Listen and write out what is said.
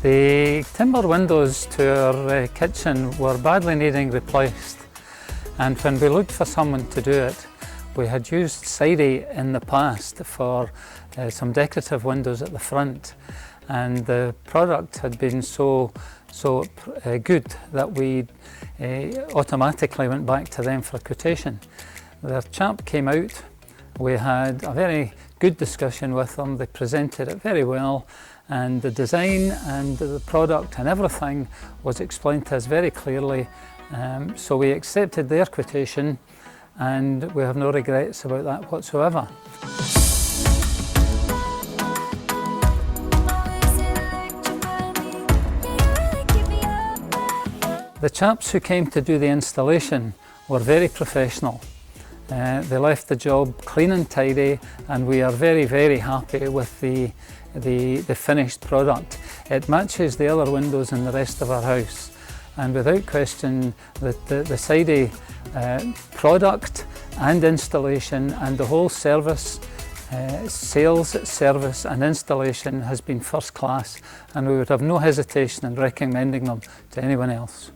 The timber windows to our kitchen were badly needing replaced, and when we looked for someone to do it, we had used Sidey in the past for some decorative windows at the front, and the product had been so good that we automatically went back to them for a quotation. Their chap came out, we had a very good discussion with them, they presented it very well, and the design and the product and everything was explained to us very clearly, so we accepted their quotation and we have no regrets about that whatsoever. The chaps who came to do the installation were very professional. They left the job clean and tidy, and we are very happy with the finished product. It matches the other windows in the rest of our house, and without question the Sidey product and installation and the whole service, sales, service and installation has been first class, and we would have no hesitation in recommending them to anyone else.